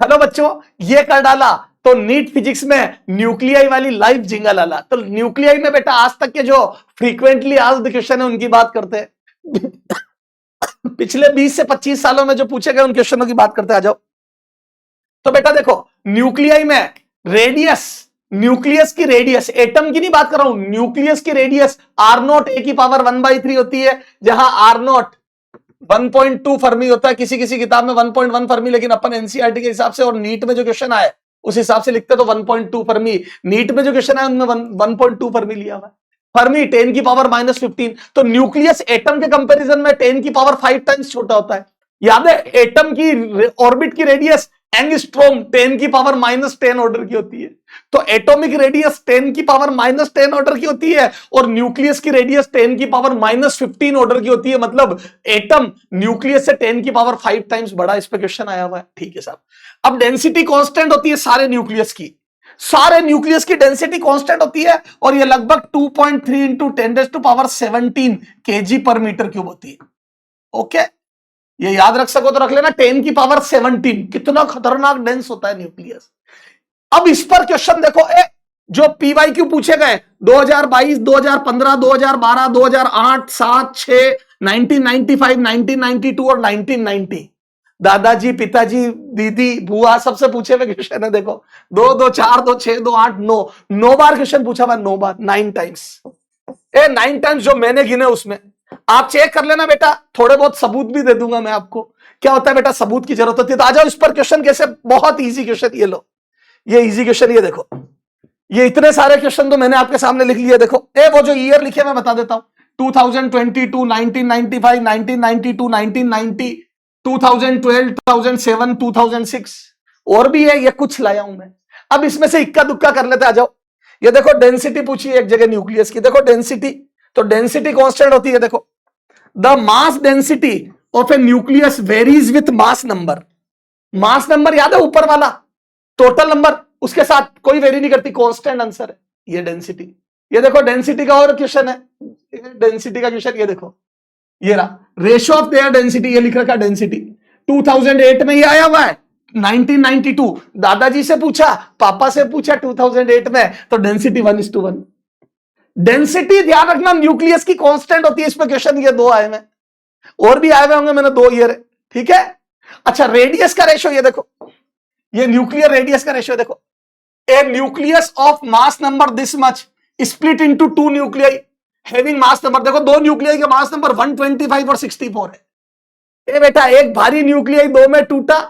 Hello बच्चों, ये कर डाला तो नीट फिजिक्स में न्यूक्लियाई वाली लाइव जिंगल आला। तो न्यूक्लियाई में बेटा आज तक के जो फ्रीक्वेंटली आस्क्ड क्वेश्चन है उनकी बात करते हैं। पिछले 20 से 25 सालों में जो पूछे गए उन क्वेश्चनों की बात करते आ जाओ। तो बेटा देखो, न्यूक्लियाई में रेडियस, न्यूक्लियस की रेडियस, एटम की नहीं बात कर रहा हूं, न्यूक्लियस की रेडियस आर नॉट ए की पावर 1/3 होती है, जहां आर नॉट 1.2 फर्मी होता है, किसी किसी किताब में 1.1 फर्मी, लेकिन अपन एनसीईआरटी के हिसाब से और नीट में जो क्वेश्चन आए उस हिसाब से लिखते तो 1.2 फर्मी। नीट में जो क्वेश्चन है उनमें 1.2 फर्मी लिया हुआ है। फर्मी 10 की पावर -15। तो न्यूक्लियस एटम के कंपैरिजन में 10 की पावर 5 टाइम्स छोटा होता है। याद है, एटम की ऑर्बिट की रेडियस एंगस्ट्रॉम 10 की पावर -10 ऑर्डर की होती है। तो एटॉमिक रेडियस 10 की पावर -10 ऑर्डर की होती है और न्यूक्लियस की रेडियस 10 की पावर -15 ऑर्डर की होती है। मतलब एटम न्यूक्लियस से 10 की पावर 5 टाइम्स बड़ा। इस पे क्वेश्चन आया हुआ है, ठीक है साहब। अब डेंसिटी कांस्टेंट होती है सारे न्यूक्लियस की, सारे न्यूक्लियस की डेंसिटी कांस्टेंट होती है और ये लगभग 2.3 इंटू 10⁻17 kg पर मीटर क्यूब होती है। ओके, ये याद रख सको तो रख लेना, 10 की पावर 17। कितना खतरनाक डेंस होता है न्यूक्लियस। अब इस पर क्वेश्चन देखो, जो पीवाईक्यू पूछे गए 2022, 2015, 2012, 2008, 7, 6, 1995, 1992 और 1990। दादाजी, पिताजी, दीदी, बुआ सबसे पूछे हुए क्वेश्चन है। देखो 2, 2, 4, 2, 6, 2, 8, 9, 9 बार क्वेश्चन पूछा हुआ, 9 बार, 9 टाइम्स। 9 टाइम्स जो मैंने गिने उसमें आप चेक कर लेना बेटा। थोड़े बहुत सबूत भी दे दूंगा मैं आपको। क्या होता है बेटा, सबूत की जरूरत होती है। तो आ जाओ इस पर क्वेश्चन कैसे, बहुत इजी क्वेश्चन। ये लो, ये इजी क्वेश्चन, ये देखो, ये इतने सारे क्वेश्चन तो मैंने आपके सामने लिख लिए। देखो वो जो ईयर लिखे मैं बता देता हूं, 2022, 1995, 1992, 1990, 2012, 2007, 2006 और भी है, ये कुछ लाया हूं मैं। अब इसमें से इक्का दुक्का कर लेते, आ जाओ। ये देखो डेंसिटी पूछी है एक जगह न्यूक्लियस की। देखो डेंसिटी, तो डेंसिटी कांस्टेंट होती है। देखो, the mass density of A nucleus varies with mass number. Mass number याद है ऊपर वाला, टोटल नंबर, उसके साथ कोई वेरी नहीं करती, कांस्टेंट आंसर है ये डेंसिटी। ये देखो डेंसिटी का और क्वेश्चन है, डेंसिटी का क्वेश्चन ये देखो, ये रहा रेशियो ऑफ देयर डेंसिटी, ये लिख रखा डेंसिटी 2008 में ये आया हुआ है। 1992 दादाजी से पूछा, पापा से पूछा 2008 में, तो डेंसिटी 1:1। डेंसिटी ध्यान रखना न्यूक्लियस की कांस्टेंट होती है। इसमें क्वेश्चन ये 2 आए हैं, और भी आए हुए होंगे, मैंने 2 ईयर है, ठीक है। अच्छा, रेडियस का रेशियो ये देखो, ये न्यूक्लियर रेडियस का रेशियो देखो, a nucleus of mass number this much split into 2 nuclei having mass number. देखो 2 न्यूक्लियाई का मास नंबर 125 और 64 है। ए बेटा, एक भारी न्यूक्लियाई 2 में टूटा,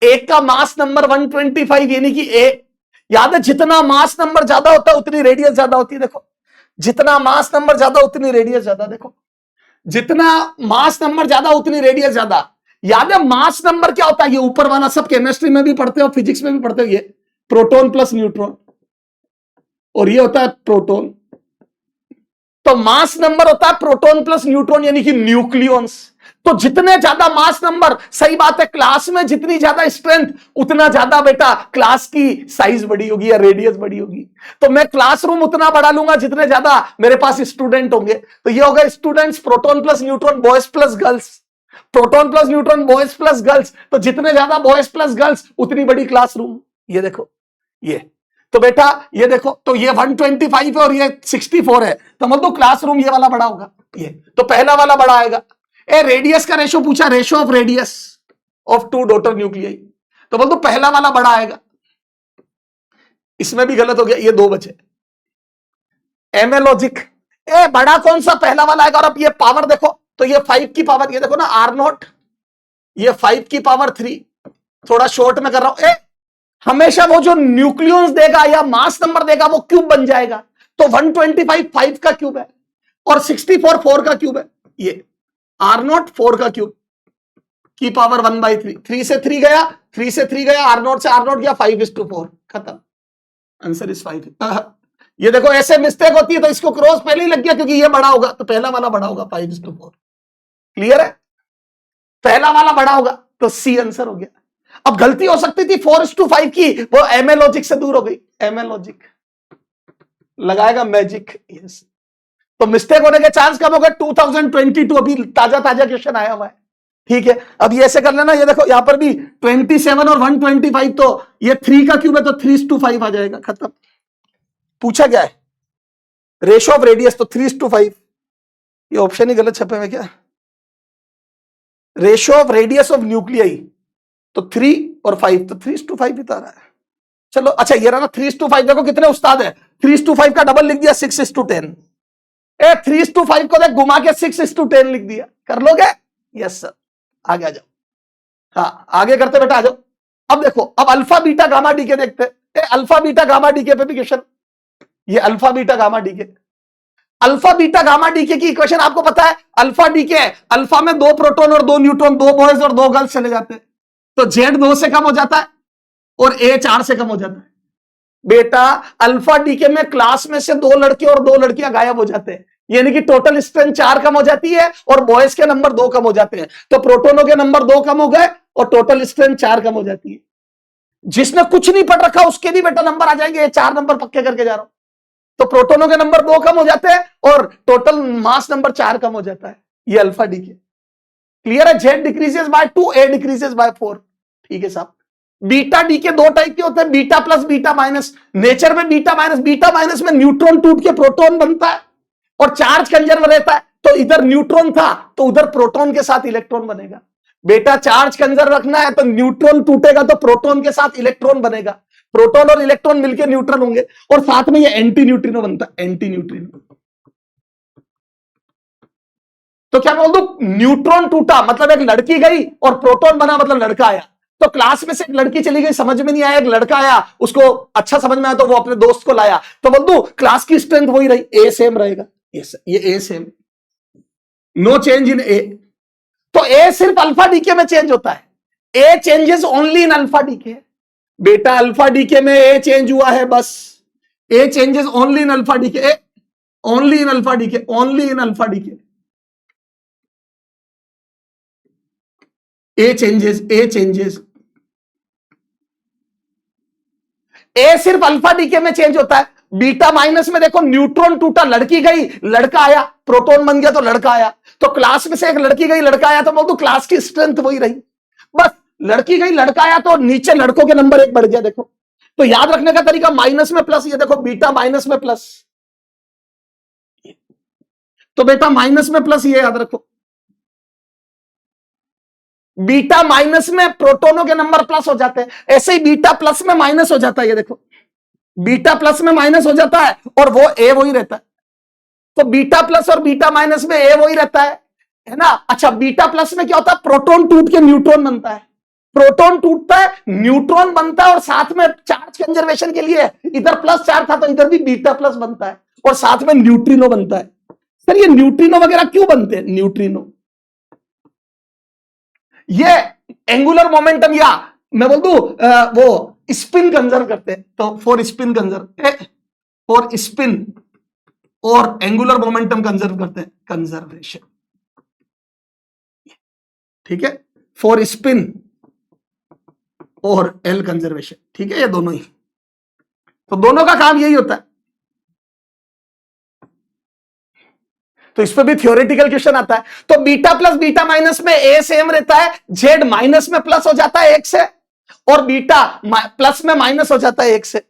एक का मास नंबर 125, यानी कि ए। याद है, जितना मास नंबर ज्यादा होता है उतनी रेडियस ज्यादा होती है। देखो, जितना मास नंबर ज्यादा उतनी रेडियस ज्यादा। देखो, जितना मास नंबर ज्यादा उतनी रेडियस ज्यादा। याद है, मास नंबर क्या होता है, ये ऊपर वाला सब केमिस्ट्री में भी पढ़ते हो, फिजिक्स में भी पढ़ते हो, ये प्रोटॉन प्लस न्यूट्रॉन, और ये होता है प्रोटॉन। तो मास नंबर होता है प्रोटॉन प्लस न्यूट्रॉन, यानी कि न्यूक्लियॉन्स। तो जितने ज्यादा मास नंबर, सही बात है, क्लास में जितनी ज्यादा स्ट्रेंथ उतना ज्यादा बेटा क्लास की साइज बड़ी होगी या रेडियस बड़ी होगी। तो मैं क्लासरूम उतना बड़ा लूंगा जितने ज्यादा मेरे पास स्टूडेंट होंगे। तो ये होगा students, proton plus neutron, boys plus girls, proton plus neutron, boys plus girls. तो जितने ज्यादा बॉयज प्लस गर्ल्स उतनी बड़ी क्लासरूम। ये देखो, ये तो बेटा ये देखो, तो ये 125 है और ये 64 है, तो मतलब क्लासरूम ये वाला बड़ा होगा। ये तो पहला वाला बड़ा आएगा। ए रेडियस का रेशियो पूछा, ratio of radius of 2 daughter nuclei, तो बोल दो पहला वाला बड़ा आएगा। इसमें भी गलत हो गया, ये 2 बचे। एमए लॉजिक, ए बड़ा कौन सा, पहला वाला आएगा। और अब ये पावर देखो, तो ये 5 की पावर, ये देखो ना R0, ये 5 की पावर 3। थोड़ा शॉर्ट में कर रहा हूं। हमेशा वो जो न्यूक्लियस देगा या मास नंबर देगा वो क्यूब बन जाएगा। तो 125 5 का क्यूब है और 64 4 का क्यूब है। ये R0 4 का क्यूब की पावर 1/3। 3 से 3 गया, 3 से 3 गया, R0 से R0 गया, 5:4 खत्म। Answer is 5। ये देखो ऐसे मिस्टेक होती है, तो इसको क्रॉस पहले ही लग गया क्योंकि ये बड़ा होगा, तो पहला वाला बड़ा होगा 5:4। क्लियर है, पहला वाला बड़ा होगा, तो सी आंसर हो गया। अब गलती हो सकती थी 4:5 की, वो एमए लॉजिक से दूर हो गई। एमए लॉजिक लगाएगा मैजिक, यस। तो मिस्टेक होने के चांस कम हो गए। 2022 अभी ताजा ताजा क्वेश्चन आया हुआ है। ठीक है, अब ये ऐसे कर लेना, ये देखो यहां पर भी 27 और 125, तो ये 3 का क्यूब है तो 3:5 आ जाएगा, खत्म। पूछा क्या है, रेशियो ऑफ रेडियस, तो 3:5। ये ऑप्शन ही गलत छपे हुए क्या, ratio of radius of nuclei, तो 3 और 5, तो 3:5 बता रहा है। चलो अच्छा, ये रहा ना 3:5, देखो कितने उस्ताद है, 3:5 का डबल लिख दिया 6:10। 3:5 को देख घुमा के 6:10 लिख दिया, कर लोगे? यस सर, आगे आ जाओ। हाँ आगे करते बेटा, आ जाओ। अब देखो, अब अल्फा बीटा गामा डीके देखते हैं। अल्फा बीटा गामा डीके पे भी क्वेश्चन, ये alpha beta gamma decay, alpha beta gamma decay की इक्वेशन आपको पता है, अल्फा डीके, अल्फा में 2 प्रोटॉन और 2 न्यूट्रॉन, 2 बॉयज और 2 गर्ल्स चले जाते हैं, तो जेड 2 से कम हो जाता है और ए 4 से कम हो जाता है। बेटा अल्फा डीके में क्लास में से 2 लड़के और 2 लड़कियां गायब हो जाते हैं, यानी कि टोटल स्ट्रेंथ 4 कम हो जाती है और बॉयज के नंबर 2 कम हो जाते हैं, तो प्रोटोनों के नंबर 2 कम हो गए और टोटल स्ट्रेंथ 4 कम हो जाती है। जिसने कुछ नहीं पढ़ रखा उसके भी बेटा नंबर आ जाएंगे, 4 नंबर पक्के करके जा रहा हूं, तो प्रोटोनों के नंबर 2 कम हो जाते हैं और टोटल मास नंबर 4 कम हो जाता है। ये अल्फा डीके क्लियर है, Z decreases by 2, A decreases by 4। ठीक है साहब। बीटा डीके 2 टाइप के होते हैं, beta plus beta minus. Nature में बीटा माइनस में न्यूट्रॉन टूट के प्रोटॉन बनता है और चार्ज कंजर्व रहता है, तो इधर न्यूट्रॉन था तो उधर प्रोटॉन के साथ इलेक्ट्रॉन बनेगा। बेटा चार्ज कंजर्व रखना है तो न्यूट्रॉन टूटेगा तो प्रोटॉन के साथ इलेक्ट्रॉन बनेगा, प्रोटॉन और इलेक्ट्रॉन मिलकर न्यूट्रॉन होंगे और साथ में ये एंटी न्यूट्रिनो बनता है, एंटी न्यूट्रिनो। तो क्या बोल दूं, न्यूट्रॉन टूटा मतलब एक लड़की गई और प्रोटॉन बना मतलब लड़का आया। तो क्लास में से एक लड़की चली गई, समझ में नहीं आया, एक लड़का आया, उसको अच्छा समझ में आया तो वो अपने दोस्त को लाया, तो बोल दूं क्लास की स्ट्रेंथ वही रही, ए सेम रहेगा। ये A same, no change in A. तो ए सिर्फ अल्फा डीके में चेंज होता है, A changes only in alpha decay. बेटा अल्फा डीके में ए चेंज हुआ है बस, A changes only in alpha decay, only in alpha decay, only in alpha decay. A changes, A सिर्फ अल्फा डीके में चेंज होता है। बीटा माइनस में देखो न्यूट्रॉन टूटा, लड़की गई लड़का आया, प्रोटॉन बन गया तो लड़का आया, तो क्लास में से एक लड़की गई लड़का आया तो बोल दो क्लास की स्ट्रेंथ वही रही, बस लड़की गई लड़का आया तो नीचे लड़कों के नंबर 1 बढ़ गया। देखो तो याद रखने का तरीका, माइनस में प्लस, ये देखो बीटा माइनस में प्लस, तो बेटा माइनस में प्लस ये याद रखो, बीटा माइनस में प्रोटोनों के नंबर प्लस हो जाते हैं, ऐसे ही बीटा प्लस में माइनस हो जाता है, ये देखो बीटा प्लस में माइनस हो जाता है और वो ए वही रहता है। तो बीटा प्लस और बीटा माइनस में ए वही रहता है ना। अच्छा बीटा प्लस में क्या होता है, प्रोटॉन टूट के न्यूट्रॉन बनता है, प्रोटॉन टूटता है न्यूट्रॉन बनता है और साथ में चार्ज कंजर्वेशन के लिए इधर प्लस चार्ज था तो इधर भी बीटा प्लस बनता है और साथ में न्यूट्रिनो बनता है। सर ये न्यूट्रिनो वगैरह क्यों बनते हैं, न्यूट्रिनो ये एंगुलर मोमेंटम या मैं बोल दूं वो स्पिन कंजर्व करते हैं, तो for spin conserve, for spin और एंगुलर मोमेंटम कंजर्व करते हैं, कंजर्वेशन। ठीक है, फॉर स्पिन और एल कंजर्वेशन। ठीक है, ये दोनों ही, तो दोनों का काम यही होता है। तो इस पर भी थियोरेटिकल क्वेश्चन आता है। तो बीटा प्लस बीटा माइनस में ए सेम रहता है, जेड माइनस में प्लस हो जाता है 1 से और बीटा प्लस में माइनस हो जाता है 1 से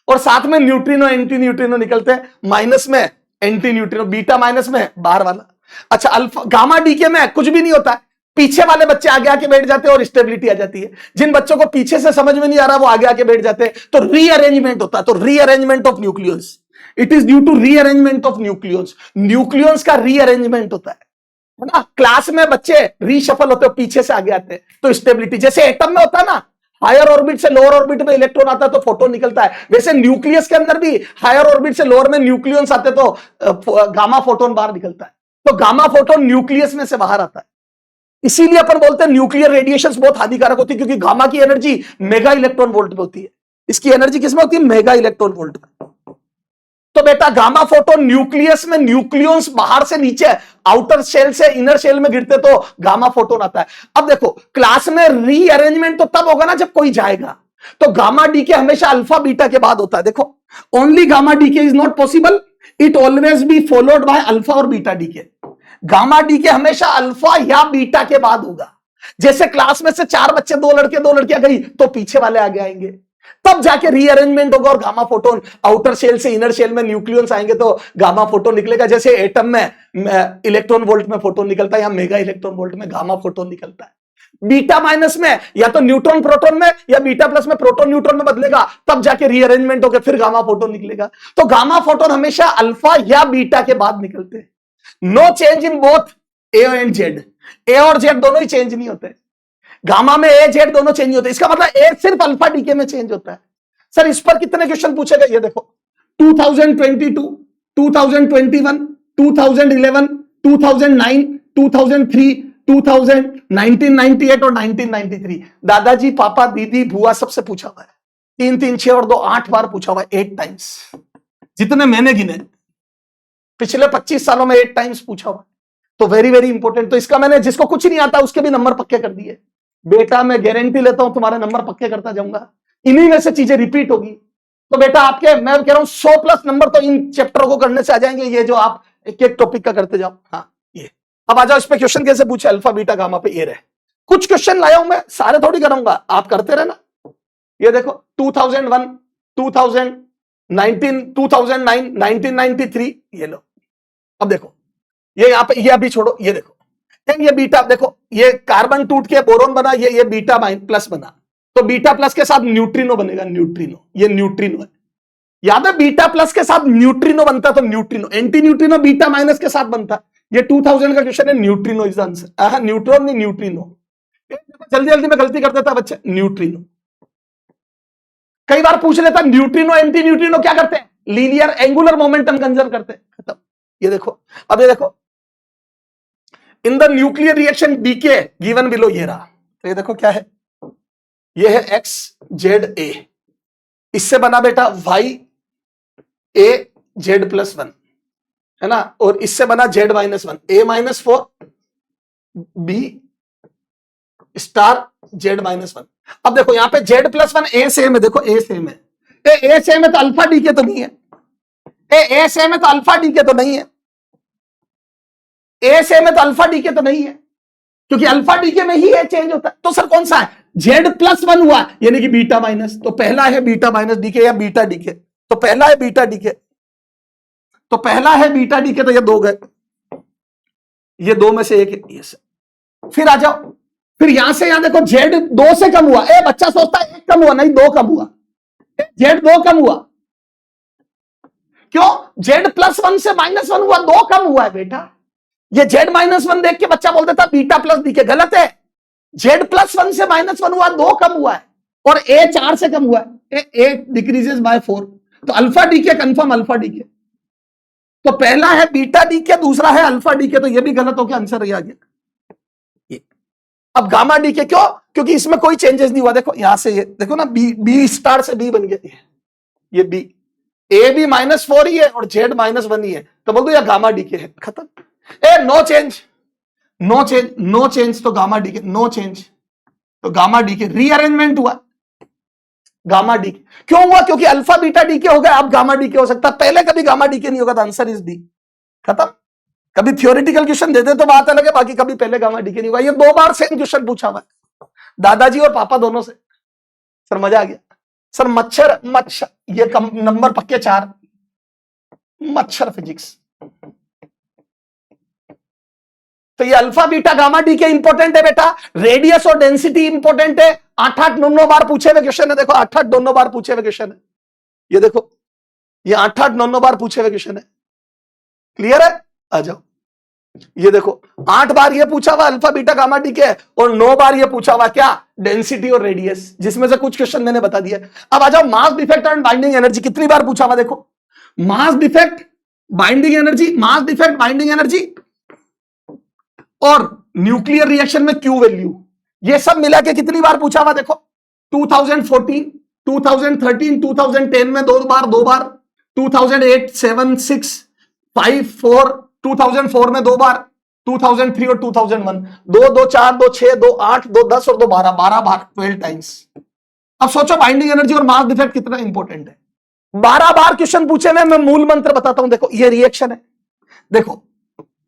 और साथ में न्यूट्रिनो एंटी न्यूट्रिनो निकलते हैं, माइनस में एंटी न्यूट्रिनो, बीटा माइनस में बाहर वाला। अच्छा अल्फा गामा डीके में कुछ भी नहीं होता है, पीछे वाले बच्चे आगे आके बैठ जाते हैं और स्टेबिलिटी आ जाती है। जिन बच्चों को पीछे से समझ में नहीं आ रहा वो आगे आके बैठ जाते हैं, तो रीअरेंजमेंट होता है। तो rearrangement of nucleus, it is due to rearrangement of nucleus, nucleus का रीअरेंजमेंट होता है ना। क्लास में बच्चे रीशफल होते हैं, पीछे से आगे आते हैं, तो स्टेबिलिटी, जैसे एटम में होता है ना, हायर ऑर्बिट से लोअर ऑर्बिट में इलेक्ट्रॉन आता है तो फोटोन निकलता है, वैसे न्यूक्लियस के अंदर भी हायर ऑर्बिट से लोअर में न्यूक्लियंस आते तो गामा फोटोन बाहर निकलता है, तो गामा फोटोन न्यूक्लियस में से बाहर आता है। इसीलिए अपन बोलते हैं न्यूक्लियर रेडिएशंस बहुत हानिकारक होती है, क्योंकि गामा की एनर्जी मेगा इलेक्ट्रॉन वोल्ट में होती है, इसकी एनर्जी किसमें होती है, मेगा इलेक्ट्रॉन वोल्ट में। तो बेटा गामा फोटोन न्यूक्लियस में, न्यूक्लियंस बाहर से नीचे आउटर शेल से इनर शेल में गिरते तो गामा फोटोन आता है। अब देखो क्लास में रीअरेंजमेंट तो तब होगा ना जब कोई जाएगा, तो गामा डीके हमेशा अल्फा बीटा के बाद होता है। देखो only gamma decay is not possible, it always be followed by alpha और बीटा डीके। गामा डीके हमेशा अल्फा या बीटा के बाद होगा, जैसे क्लास में से 4 बच्चे, 2 लड़के 2 लड़कियां गई तो पीछे वाले आगे आएंगे, तब जाके रीअरेंजमेंट होगा और गामा फोटोन आउटर शेल से इनर शेल में न्यूक्लियॉन्स आएंगे तो गामा फोटोन निकलेगा। जैसे एटम में इलेक्ट्रॉन वोल्ट में फोटोन निकलता है, या मेगा इलेक्ट्रॉन वोल्ट में गामा फोटोन निकलता है। बीटा माइनस में या तो न्यूट्रॉन प्रोटॉन में या बीटा प्लस में प्रोटॉन न्यूट्रॉन में बदलेगा, तब जाके रीअरेंजमेंट होकर फिर गामा फोटोन निकलेगा। तो गामा फोटोन हमेशा अल्फा या बीटा के बाद निकलते हैं। No change in both A and Z, A और जेड दोनों ही चेंज नहीं होते। गामा में ए जेड दोनों चेंज होते हैं, इसका मतलब ए सिर्फ अल्फा डीके में चेंज होता है। सर इस पर कितने क्वेश्चन पूछे गए, ये देखो 2022, 2021, 2011, 2009, 2003, 2000, 1998 और 1993। दादाजी, पापा, दीदी, बुआ सबसे पूछा हुआ है। 3 3 6 और 2 8 बार पूछा हुआ है, 8 टाइम्स, जितने मैंने गिने पिछले 25 सालों में 8 टाइम्स पूछा हुआ। तो वेरी वेरी इंपॉर्टेंट। तो इसका मैंने, जिसको कुछ नहीं आता उसके भी नंबर पक्के कर दिए। बेटा मैं गारंटी लेता हूं तुम्हारे नंबर पक्के करता जाऊंगा, इन्हीं में से चीजें रिपीट होगी। तो बेटा आपके, मैं कह रहा हूं 100+ नंबर तो इन चैप्टरों को करने से आ जाएंगे, ये जो आप एक एक टॉपिक का करते जाओ। हाँ ये, अब आ जाओ इस पे क्वेश्चन कैसे पूछे, अल्फा बीटा गामा पे ये रहे। कुछ क्वेश्चन लाया हूं मैं, सारे थोड़ी कराऊंगा, आप करते रहना। ये देखो 2001, 2019, 2009, 1993, ये लो। अब देखो ये यहाँ पे, ये अभी छोड़ो, ये देखो ये बीटा, देखो ये कार्बन टूट के बोरोन बना, ये बीटा प्लस बना, तो बीटा प्लस के साथ न्यूट्रिनो बनेगा, न्यूट्रिनो, ये न्यूट्रिनो है। याद है बीटा प्लस के साथ न्यूट्रिनो बनता तो neutrino, anti neutrino beta minus के साथ बनता। ये 2000 का क्वेश्चन है, neutrino is the answer. Neutron नहीं, न्यूट्रिनो। जल्दी जल्दी में गलती कर देता बच्चे, न्यूट्रिनो। कई बार पूछ लेता न्यूट्रिनो एंटी न्यूट्रिनो क्या करते हैं, लीनियर एंगुलर मोमेंटम कंजर्व करते हैं, खत्म। ये देखो, अब ये देखो in the nuclear reaction decay given below, ये रहा। तो ये देखो क्या है, ये है एक्स जेड ए, इससे बना बेटा वाई ए जेड +1, है ना, और इससे बना जेड -1, ए -4 बी स्टार जेड -1। अब देखो यहां पे जेड +1 ए सेम है, देखो ए सेम है, ए सेम है तो अल्फा डीके तो नहीं है, ए सेम है तो अल्फा डीके तो नहीं है, ए सेम है तो अल्फा डीके तो नहीं है, क्योंकि अल्फा डीके में ही ए चेंज होता है। तो सर कौन सा है, जेड +1 हुआ यानी कि बीटा माइनस, तो पहला है बीटा माइनस डीके या बीटा डीके, तो पहला है बीटा डीके, तो पहला है बीटा डीके, तो ये 2 गए, ये 2 में से एक है, ये से। फिर आ जाओ, फिर यहां से यहां देखो जेड 2 से कम हुआ, बच्चा सोचता है 1 कम हुआ, नहीं 2 कम हुआ, जेड 2 कम हुआ, क्यों, जेड +1 से -1 हुआ, 2 कम हुआ है बेटा। ये जेड -1 देख के बच्चा बोल देता बीटा प्लस डीके, गलत है। जेड +1 से -1 हुआ, 2 कम हुआ है, और ए 4 से कम हुआ है, ए डिक्रीजेस बाय 4, तो alpha decay confirm alpha decay. तो पहला है बीटा डीके, दूसरा है अल्फा डीके, तो ये भी गलत हो गया, आंसर ये आ गया। अब गामा डीके क्यों, क्योंकि इसमें कोई चेंजेस नहीं हुआ। देखो यहां से ये देखो ना, बी स्टार से बी बन गया, ये बी, ए भी -4 ही है और जेड -1 ही है, तो बोल दो या गामा डीके है, खत्म। No change, no change, no change, तो गामा डीके, नो चेंज तो गामा डीके, रीअरेंजमेंट हुआ गामा डीके। क्यों हुआ, क्योंकि अल्फा बीटा डीके हो गया, अब गामा डीके हो सकता है, पहले कभी गामा डीके नहीं होगा, तो आंसर इज डी, खत्म। कभी थियोरेटिकल क्वेश्चन देते तो बात अलग है, बाकी कभी पहले गामा डीके नहीं हुआ। ये 2 बार सेम क्वेश्चन पूछा हुआ है, दादाजी और पापा दोनों से। सर मजा आ गया। सर मच्छर, ये नंबर पक्के 4, मच्छर फिजिक्स। तो ये अल्फा बीटा गामा डी के इंपॉर्टेंट है बेटा, रेडियस और डेंसिटी इंपॉर्टेंट है। 8-8 9 बार पूछे हुए क्वेश्चन है, देखो 8-8 9 बार पूछे हुए क्वेश्चन है, ये देखो ये 8-8 9 बार पूछे हुए क्वेश्चन है, क्लियर है। आ जाओ, ये देखो 8 बार ये पूछा हुआ अल्फा बीटा गामा डी के, और 9 बार ये पूछा हुआ क्या, डेंसिटी और रेडियस, जिसमें से कुछ क्वेश्चन मैंने बता दिया। अब आ जाओ mass defect and binding energy, कितनी बार पूछा हुआ, देखो mass defect binding energy, mass defect binding energy और न्यूक्लियर रिएक्शन में क्यू वैल्यू, ये सब मिला के कितनी बार पूछा हुआ, देखो 2014, 2013, 2010 में 2 बार 2008, 7, 6, 5, 4, 2004 में 2 बार, 2003 और 2001, 2, 2, 4, 2, 6, 2, 8, 2, 10 और 2, 12, 12 बार, 12 टाइम्स। अब सोचो बाइंडिंग एनर्जी और मास डिफेक्ट कितना इंपॉर्टेंट है। 12 बार क्वेश्चन पूछे में, मैं मूल मंत्र बताता हूं, देखो ये रिएक्शन है। देखो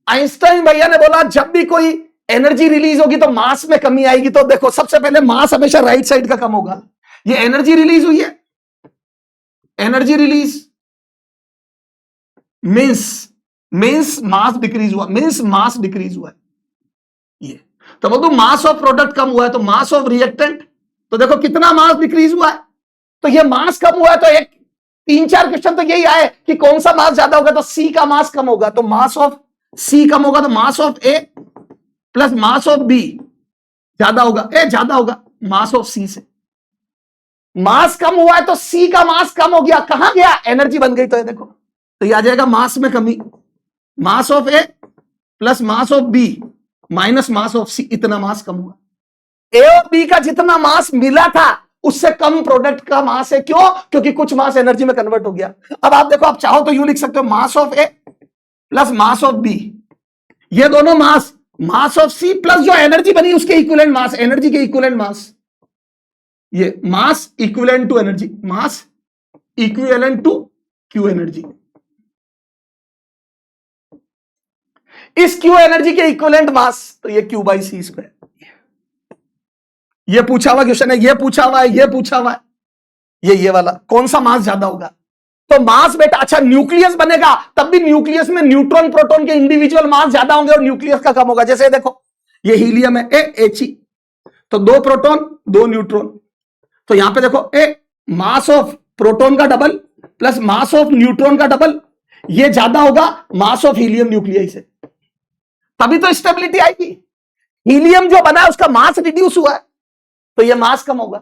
आइंस्टाइन भैया ने बोला जब भी कोई एनर्जी रिलीज होगी तो मास में कमी आएगी। तो देखो सबसे पहले मास हमेशा राइट साइड का कम होगा। ये एनर्जी रिलीज हुई है, energy release means mass decrease हुआ, मीन्स मास डिक्रीज हुआ है। ये तो बोल दो मास ऑफ प्रोडक्ट कम हुआ है, तो मास ऑफ रिएक्टेंट, तो देखो कितना मास डिक्रीज हुआ है। तो ये मास कम हुआ है, तो एक 3-4 क्वेश्चन तो यही आए कि कौन सा मास ज्यादा होगा, तो सी का मास कम होगा, तो मास ऑफ सी कम होगा, तो mass of A plus mass of B ज्यादा होगा, ए ज्यादा होगा मास ऑफ सी से। मास कम हुआ है तो सी का मास कम हो गया, कहां गया, एनर्जी बन गई। तो ये देखो, तो ये आ जाएगा मास में कमी, mass of A plus mass of B minus mass of C, इतना मास कम हुआ। ए और बी का जितना मास मिला था उससे कम प्रोडक्ट का मास है, क्यों, क्योंकि कुछ मास एनर्जी में कन्वर्ट हो गया। अब आप देखो, आप चाहो तो यूं लिख सकते हो, mass of A plus mass of B, ये दोनों मास ऑफ सी प्लस जो एनर्जी बनी उसके इक्विवेलेंट मास, एनर्जी के इक्विवेलेंट मास, ये mass equivalent to energy, mass equivalent to Q energy. इस क्यू एनर्जी के इक्विवेलेंट मास, तो ये क्यू बाई सी स्क्वायर। ये पूछा हुआ क्वेश्चन है, ये पूछा हुआ है, ये पूछा हुआ है, ये वाला कौन सा मास ज्यादा होगा। तो मास बेटा, अच्छा न्यूक्लियस बनेगा तब भी न्यूक्लियस में न्यूट्रॉन प्रोटॉन के इंडिविजुअल मास ज्यादा होंगे और न्यूक्लियस का कम होगा। जैसे देखो ये हीलियम है, एच, तो 2 प्रोटॉन 2 न्यूट्रॉन, तो यहां पे देखो ए मास ऑफ प्रोटॉन का double plus mass of neutron का डबल, ये ज्यादा होगा मास ऑफ हीलियम न्यूक्लियाई से, तभी तो स्टेबिलिटी आएगी। हीलियम जो बना है उसका मास रिड्यूस हुआ है, तो ये मास कम होगा।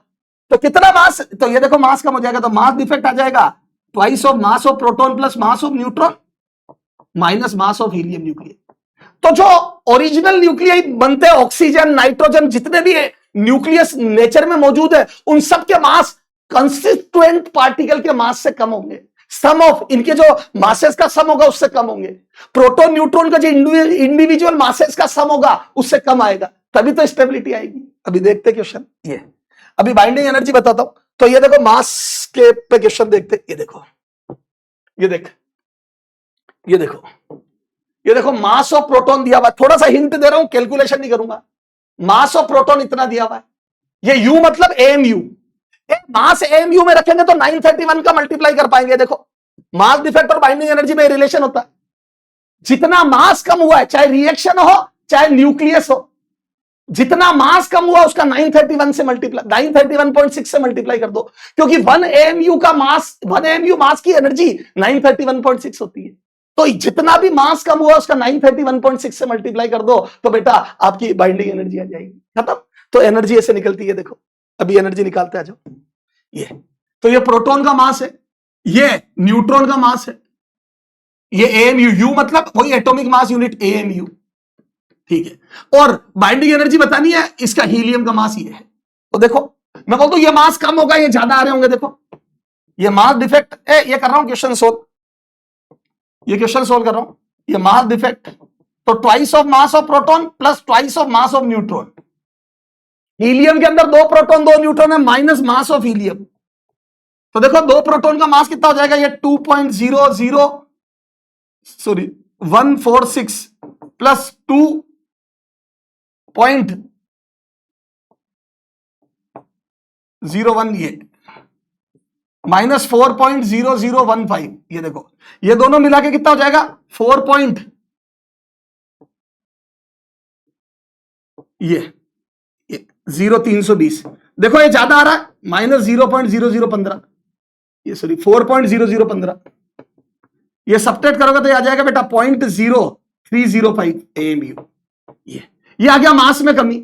तो कितना मास, तो ये देखो मास कम हो जाएगा, तो मास डिफेक्ट आ जाएगा, twice of mass of proton plus mass of neutron minus mass of helium nuclei. तो जो ओरिजिनल न्यूक्लियाई बनते हैं, ऑक्सीजन नाइट्रोजन जितने भी न्यूक्लियस नेचर में मौजूद है, उन सब के मास कंस्टिट्यूएंट पार्टिकल के मास से कम होंगे, सम ऑफ इनके जो मासेस का सम होगा उससे कम होंगे। प्रोटॉन न्यूट्रॉन का जो इंडिविजुअल मासेस का सम होगा उससे कम आएगा, तभी तो स्टेबिलिटी आएगी। अभी देखते क्वेश्चन, ये अभी बाइंडिंग एनर्जी बताता हूं। तो ये देखो मास के पे क्वेश्चन देखते, ये देखो, ये देख, ये देखो, ये देखो मास ऑफ प्रोटॉन दिया हुआ है, थोड़ा सा हिंट दे रहा हूं, कैलकुलेशन नहीं करूंगा। मास ऑफ प्रोटॉन इतना दिया हुआ है, ये यू मतलब एएमयू, मास एएमयू में रखेंगे तो 931 का मल्टीप्लाई कर पाएंगे। देखो मास डिफेक्ट और बाइंडिंग एनर्जी में रिलेशन होता है, जितना मास कम हुआ है, चाहे रिएक्शन हो चाहे न्यूक्लियस हो, जितना मास कम हुआ उसका 931 से मल्टीप्लाई, 931.6 से मल्टीप्लाई कर दो, क्योंकि 1 AMU का मास, 1 AMU मास की एनर्जी 931.6 होती है। तो जितना भी मास कम हुआ उसका 931.6 से मल्टीप्लाई कर दो, तो बेटा आपकी बाइंडिंग एनर्जी आ जाएगी, खत्म। तो एनर्जी ऐसे निकलती है, देखो अभी एनर्जी निकालते आ जाओ। ये तो ये प्रोटॉन का मास है, ये न्यूट्रॉन का मास है, ये AMU, यू मतलब वही एटॉमिक मास यूनिट AMU, ठीक है। और बाइंडिंग एनर्जी बतानी है, इसका हीलियम का मास ये है। तो देखो मैं बोलता हूं ये मास कम होगा, ये ज्यादा आ रहे होंगे। देखो ये मास डिफेक्ट, ये कर रहा हूं क्वेश्चन सोल्व, ये क्वेश्चन सोल्व कर रहा हूं, ये मास डिफेक्ट, तो twice of mass of proton plus twice of mass of neutron. Helium के अंदर 2 प्रोटॉन 2 न्यूट्रॉन है, माइनस मास ऑफ हीलियम। तो देखो 2 प्रोटॉन का मास कितना हो जाएगा, ये 146 प्लस 2.01, ये माइनस 4.0015, ये देखो ये दोनों मिला के कितना हो जाएगा 4. ये 0.320, देखो ये ज्यादा आ रहा है, माइनस 0.0015, ये सॉरी 4.0015, ये सब्ट्रैक्ट करोगे तो ये आ जाएगा बेटा 0.0305 AMU। ये आ गया मास में कमी।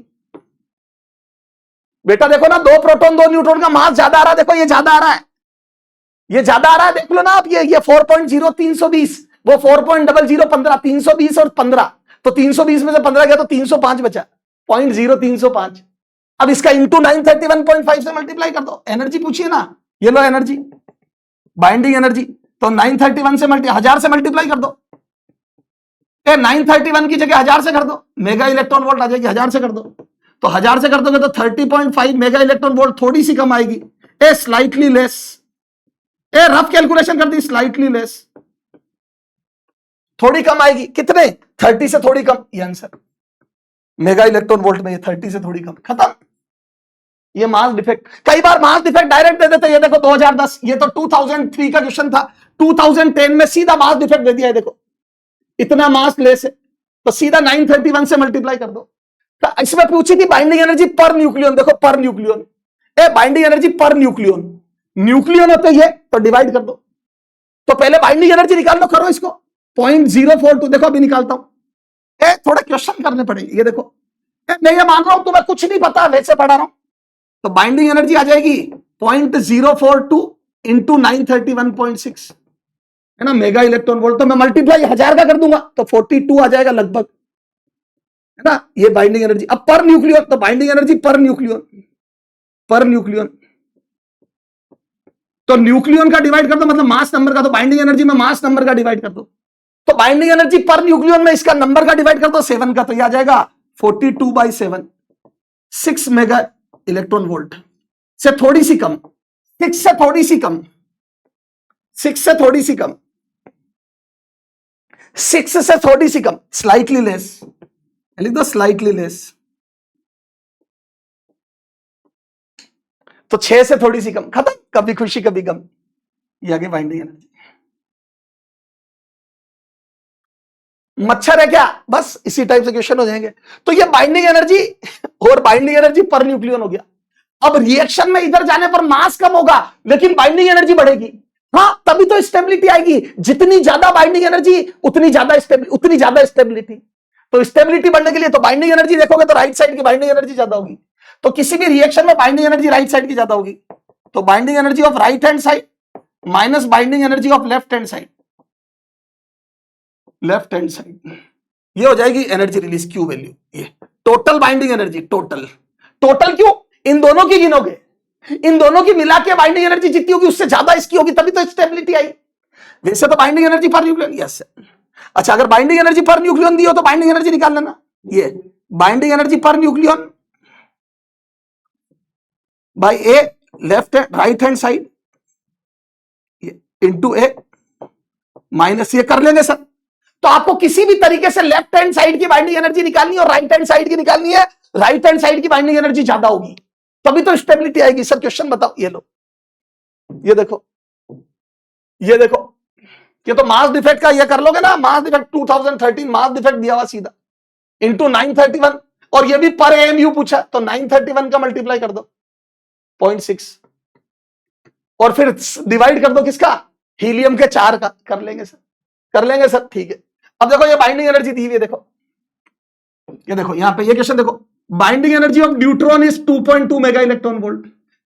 बेटा देखो ना, 2 प्रोटॉन 2 न्यूट्रॉन का मास ज्यादा आ रहा है, देखो ये ज्यादा आ रहा है, ये ज्यादा आ रहा है, देख लो ना आप, ये 4.0320, वो 4.0015, 320 और 15, तो 320 में से 15 गया तो 305 बचा, 0.0305। अब इसका इंटू 931.5 से मल्टीप्लाई कर दो, एनर्जी पूछिए ना, ये लो एनर्जी, बाइंडिंग एनर्जी, तो 931 से 1000 से मल्टीप्लाई कर दो, 931 की जगह 1000 से कर दो, मेगा इलेक्ट्रॉन वोल्ट आ जाएगी, 1000 से कर दो, तो 1000 से कर दोगे तो 30.5 मेगा इलेक्ट्रॉन वोल्ट, थोड़ी सी कम आएगी, स्लाइटली लेस, रफ कैलकुलेशन कर दी, स्लाइटली लेस, थोड़ी कम आएगी, कितने, 30 से थोड़ी कम, ये आंसर। मेगा इलेक्ट्रॉन वोल्ट में, ये 30 से थोड़ी कम, खत्म। ये मास डिफेक्ट, कई बार मास डिफेक्ट डायरेक्ट दे देते हैं। ये देखो 2010, ये तो 2003 का क्वेश्चन था, 2010 में सीधा मास डिफेक्ट दे दिया है। देखो इतना मास लेस है तो सीधा 931 से मल्टीप्लाई कर दो। तो इसमें पूछी थी बाइंडिंग एनर्जी पर न्यूक्लियन, देखो per nucleon, A binding energy per nucleon, nucleon होते ही है तो डिवाइड कर दो। तो पहले बाइंडिंग एनर्जी निकाल लो, करो इसको 0.042, देखो अभी निकालता हूं। थोड़े क्वेश्चन करने पड़ेंगे। ये देखो मैं ये मान रहा हूं तुम्हें कुछ नहीं पता, वैसे पढ़ा रहा हूं। तो बाइंडिंग एनर्जी आ जाएगी 0.042 इंटू 931.6, है ना, मेगा इलेक्ट्रॉन वोल्ट। तो मैं मल्टीप्लाई 1000 का कर दूंगा तो 42 आ जाएगा लगभग, है ना। ये बाइंडिंग एनर्जी। अब पर न्यूक्लियन, तो binding energy per nucleon, per nucleon, तो न्यूक्लियन का डिवाइड कर दो, मतलब मास नंबर का, तो बाइंडिंग एनर्जी में मास नंबर का डिवाइड कर दो। तो बाइंडिंग एनर्जी पर न्यूक्लियन में इसका नंबर का डिवाइड कर दो 7 का, तो यह आ जाएगा 42/7, 6 मेगा इलेक्ट्रॉन वोल्ट से थोड़ी सी कम, 6 से थोड़ी सी कम, 6 से थोड़ी सी कम, 6 से थोड़ी सी कम, स्लाइटली लेस, लिख दो स्लाइटली लेस। तो 6 से थोड़ी सी कम, खत्म, कभी खुशी कभी गम। ये आगे बाइंडिंग एनर्जी। मच्छर है क्या, बस इसी टाइप से क्वेश्चन हो जाएंगे। तो ये बाइंडिंग एनर्जी और बाइंडिंग एनर्जी पर न्यूक्लियन हो गया। अब रिएक्शन में इधर जाने पर मास कम होगा लेकिन बाइंडिंग एनर्जी बढ़ेगी, हाँ तभी तो स्टेबिलिटी आएगी। जितनी ज्यादा बाइंडिंग एनर्जी उतनी ज्यादा स्टेबिलिटी। तो स्टेबिलिटी बढ़ने के लिए तो बाइंडिंग एनर्जी देखोगे तो राइट साइड की बाइंडिंग एनर्जी ज्यादा होगी। तो किसी भी रिएक्शन में बाइंडिंग एनर्जी राइट साइड की ज्यादा होगी। तो binding energy of right hand side minus binding energy of left hand side, left hand side, ये हो जाएगी एनर्जी रिलीज क्यू वैल्यू। ये total binding energy, total, total क्यों, इन दोनों की गिनोगे, इन दोनों की मिला के बाइंडिंग एनर्जी जितनी होगी उससे ज्यादा इसकी होगी, तभी तो स्टेबिलिटी आई। वैसे तो binding energy per nucleon, yes. अच्छा अगर बाइंडिंग एनर्जी पर न्यूक्लियन दी हो तो बाइंडिंग एनर्जी निकाल लेना। ये binding energy per nucleon by A left right hand side into A minus, ये कर लेंगे सर। तो आपको किसी भी तरीके से लेफ्ट हैंड साइड की बाइंडिंग एनर्जी निकालनी है और राइट हैंड साइड की निकालनी है। राइट हैंड साइड की बाइंडिंग एनर्जी ज्यादा होगी तभी तो स्टेबिलिटी आएगी। सर क्वेश्चन बताओ, ये लो, ये देखो, ये देखो, ये तो मास डिफेक्ट का ये कर लोगे ना, मास डिफेक्ट 2013 मास डिफेक्ट दिया हुआ सीधा इंटू 931, और ये भी पर एएमयू पूछा तो 931 का मल्टीप्लाई कर दो 0.6 और फिर डिवाइड कर दो किसका, हीलियम के 4 का। कर लेंगे सर, कर लेंगे सर, ठीक है। अब देखो ये बाइंडिंग एनर्जी दी हुई है, देखो ये देखो यहां पे ये क्वेश्चन देखो, binding energy of neutron is 2.2 mega electron volt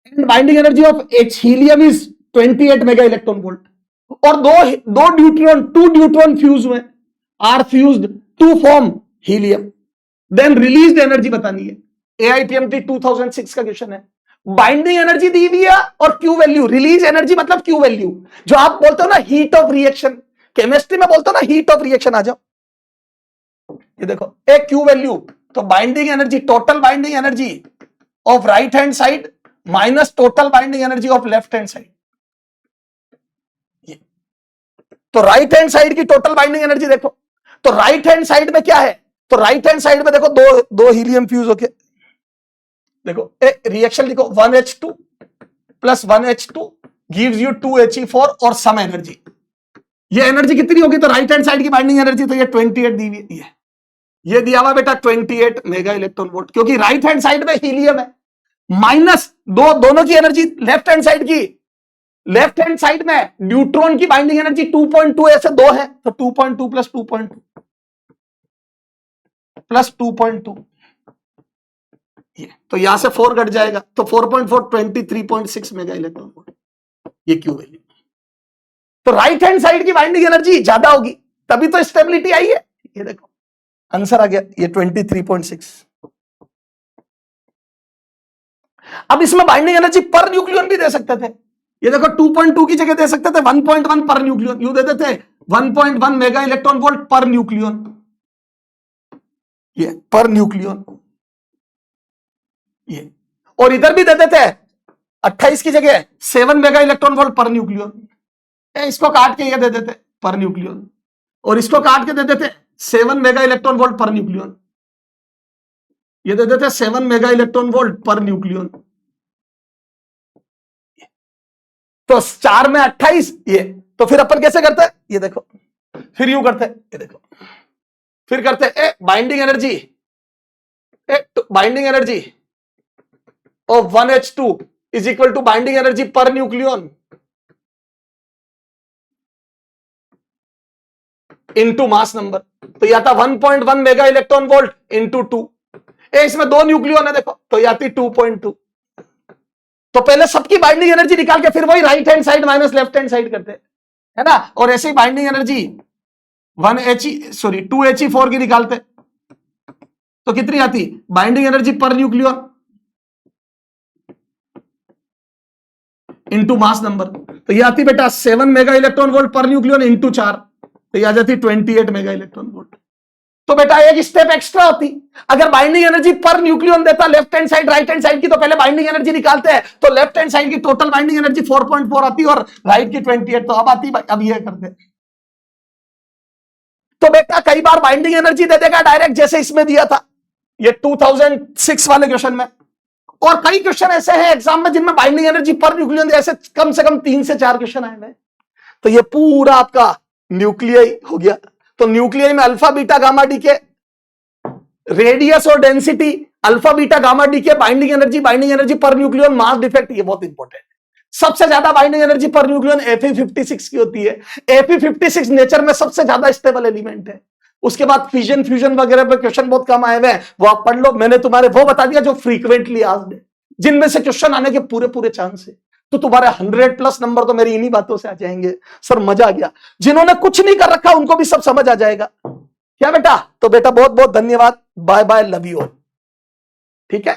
and binding energy of H helium is 28 mega electron volt. और दो न्यूट्रॉन, 2 न्यूट्रॉन फ्यूज हुए, are fused to form helium, then released energy बतानी है। एआईपीएमटी 2006 का question है। Binding energy दी हुई है और क्यू वैल्यू, रिलीज एनर्जी मतलब क्यू वैल्यू, जो आप बोलते हो ना हीट ऑफ रिएक्शन, केमिस्ट्री में बोलते हो ना हीट ऑफ रिएक्शन। आ जाओ ये देखो ए क्यू वैल्यू, तो binding energy, total binding energy of right hand side minus total binding energy of left hand side. तो राइट हैंड साइड की टोटल बाइंडिंग एनर्जी देखो, तो राइट हैंड साइड में क्या है, तो राइट हैंड साइड में देखो दो हीलियम फ्यूज होके, देखो ए रिएक्शन लिखो 1H2 plus 1H2 gives you 2He4 और सम एनर्जी। ये एनर्जी कितनी होगी, तो राइट हैंड साइड की बाइंडिंग एनर्जी तो ये 28 दी हुई है, ये दिया हुआ बेटा 28 मेगा इलेक्ट्रॉन वोल्ट, क्योंकि राइट हैंड साइड में हीलियम है, माइनस दोनों की एनर्जी लेफ्ट हैंड साइड की, लेफ्ट हैंड साइड में न्यूट्रॉन की बाइंडिंग एनर्जी 2.2 ऐसे 2 है, तो 2.2 प्लस 2.2 प्लस 2.2, ये तो यहां से 4 घट जाएगा, तो 4.4 23.6 मेगा इलेक्ट्रॉन वोल्ट, ये क्यू वैल्यू। तो राइट हैंड साइड की बाइंडिंग एनर्जी ज्यादा होगी तभी तो स्टेबिलिटी आई है। ये देखो आंसर आ गया, ये 23.6। अब इसमें बाइंडिंग एनर्जी पर न्यूक्लियन भी दे सकते थे, ये देखो 2.2 की जगह दे सकते थे 1.1 पर न्यूक्लियन, यू दे देते 1.1 mega electron volt per nucleon, ये पर न्यूक्लियन, ये, और इधर भी दे देते 28 की जगह 7 mega electron volt per nucleon, इसको काट के ये दे देते पर न्यूक्लियन, और इसको काट के दे देते 7 mega electron volt per nucleon. ये दे देते 7 mega electron volt per nucleon. तो 4 में 28 ये, तो फिर अपन कैसे करते हैं, ये देखो, फिर यूं करते हैं, ये देखो, फिर करते हैं binding energy, binding energy of 1H2 is equal to binding energy per nucleon into mass number. तो यह था 1.1 मेगा इलेक्ट्रॉन वोल्ट इनटू 2। इसमें 2 न्यूक्लियन है देखो, तो यह आती 2.2। तो पहले सबकी बाइंडिंग एनर्जी निकाल के फिर वही right hand side minus left hand side करते है ना, और ऐसे ही बाइंडिंग एनर्जी 2He4 की निकालते, तो कितनी आती binding energy per nucleon into mass number. तो ये आती बेटा 7 मेगा इलेक्ट्रॉन वोल्ट पर न्यूक्लियन इनटू 4, तो ये आ जाती 28 मेगा इलेक्ट्रॉन वोल्ट। तो बेटा एक स्टेप एक्स्ट्रा होती, अगर बाइंडिंग एनर्जी पर न्यूक्लियन देता left hand side right hand side की, तो पहले बाइंडिंग एनर्जी निकालते हैं, तो लेफ्ट हैंड साइड की टोटल बाइंडिंग एनर्जी 4.4 आती और राइट की 28। तो अब आती, अब ये करते। तो बेटा कई बार बाइंडिंग एनर्जी दे देगा डायरेक्ट, जैसे इसमें दिया था ये 2006 वाले क्वेश्चन में, और कई क्वेश्चन ऐसे हैं एग्जाम में जिनमें बाइंडिंग एनर्जी पर न्यूक्लियन ऐसे कम से कम 3 से 4 क्वेश्चन आए हैं। तो ये पूरा आपका न्यूक्लियाई हो गया। तो न्यूक्लियाई में alpha beta gamma decay radius और density, alpha beta gamma decay binding energy per nucleon, mass defect, ये बहुत इंपॉर्टेंट है। सबसे ज्यादा binding energy per nucleon Fe56 की होती है। Fe56 नेचर में सबसे ज्यादा स्टेबल एलिमेंट है। उसके बाद फिजन फ्यूजन वगैरह पे क्वेश्चन बहुत कम आए हुए हैं, वो आप पढ़ लो। मैंने तुम्हारे वो बता दिया जो फ्रीक्वेंटली आस्क्ड है, जिनमें से क्वेश्चन आने के पूरे चांस है। तो तुम्हारे 100+ नंबर तो मेरी इन्हीं बातों से आ जाएंगे। सर मजा आ गया, जिन्होंने कुछ नहीं कर रखा उनको भी सब समझ आ जाएगा क्या बेटा। तो बेटा बहुत बहुत धन्यवाद, bye bye, love you all. ठीक है।